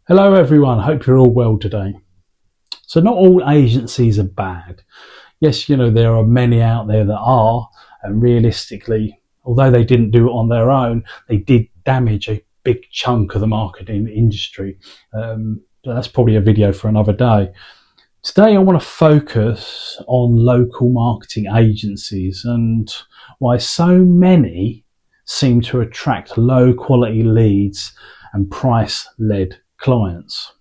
Hello everyone, hope you're all well today. So not all agencies are bad. Yes, there are many out there that are, and realistically, although they didn't do it on their own, they did damage a big chunk of the marketing industry. That's probably a video for another day. Today I want to focus on local marketing agencies and why so many seem to attract low quality leads and price-led clients.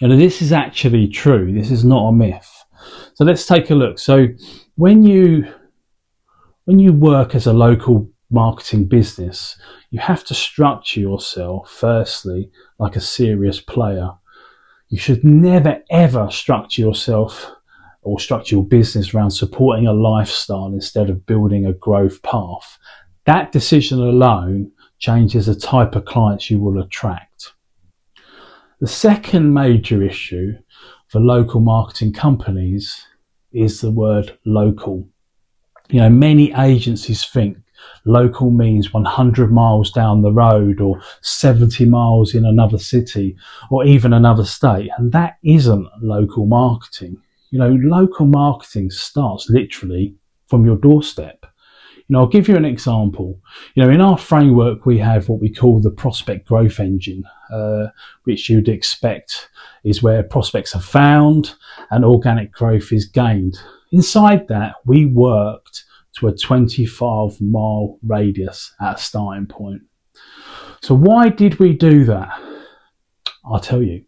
And this is actually true. This is not a myth. So let's take a look. So when you work as a local marketing business, you have to structure yourself firstly like a serious player. You should never ever structure yourself or structure your business around supporting a lifestyle instead of building a growth path. That decision alone changes the type of clients you will attract. The second major issue for local marketing companies is the word local. Many agencies think local means 100 miles down the road or 70 miles in another city or even another state, and that isn't local marketing. Local marketing starts literally from your doorstep. I'll give you an example. In our framework, we have what we call the prospect growth engine, which you'd expect is where prospects are found and organic growth is gained. Inside that, we worked to a 25-mile radius at a starting point. So why did we do that? I'll tell you.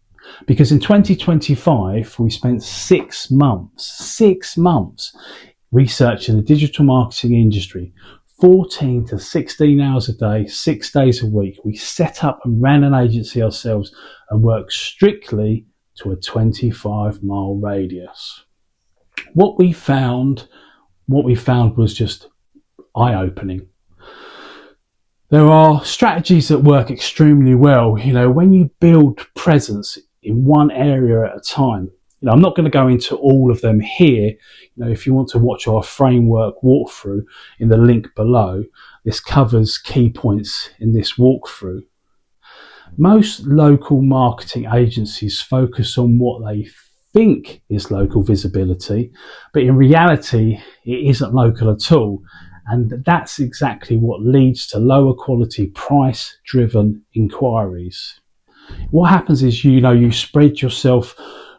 Because in 2025, we spent 6 months researching the digital marketing industry, 14 to 16 hours a day, 6 days a week. We set up and ran an agency ourselves and worked strictly to a 25-mile radius. What we found was just eye-opening. There are strategies that work extremely well. When you build presence in one area at a time. I'm not going to go into all of them here. If you want to watch our framework walkthrough in the link below, this covers key points in this walkthrough. Most local marketing agencies focus on what they think is local visibility, but in reality, it isn't local at all. And that's exactly what leads to lower quality price-driven inquiries. What happens is, you spread yourself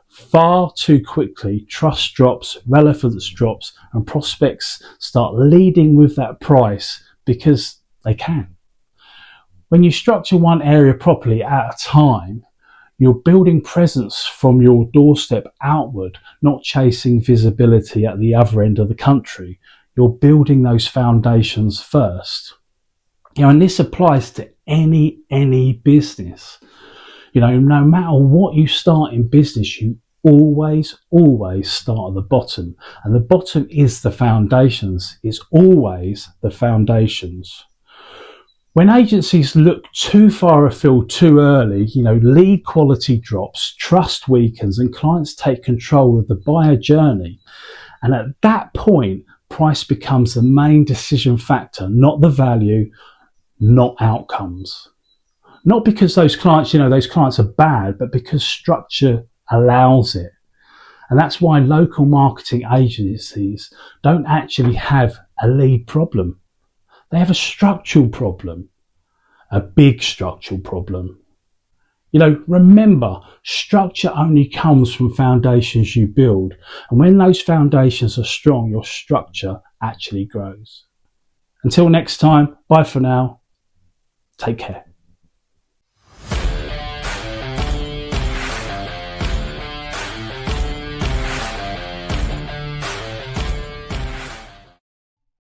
far too quickly, trust drops, relevance drops, and prospects start leading with that price because they can. When you structure one area properly at a time, you're building presence from your doorstep outward, not chasing visibility at the other end of the country. You're building those foundations first. And this applies to any business. No matter what you start in business, you always start at the bottom, and the bottom is the foundations. It's always the foundations. When agencies look too far afield too early, lead quality drops, trust weakens, and clients take control of the buyer journey. And at that point, price becomes the main decision factor, not the value, not outcomes. Not because those clients are bad, but because structure allows it. And that's why local marketing agencies don't actually have a lead problem. They have a structural problem, a big structural problem. Remember, structure only comes from foundations you build. And when those foundations are strong, your structure actually grows. Until next time, bye for now. Take care.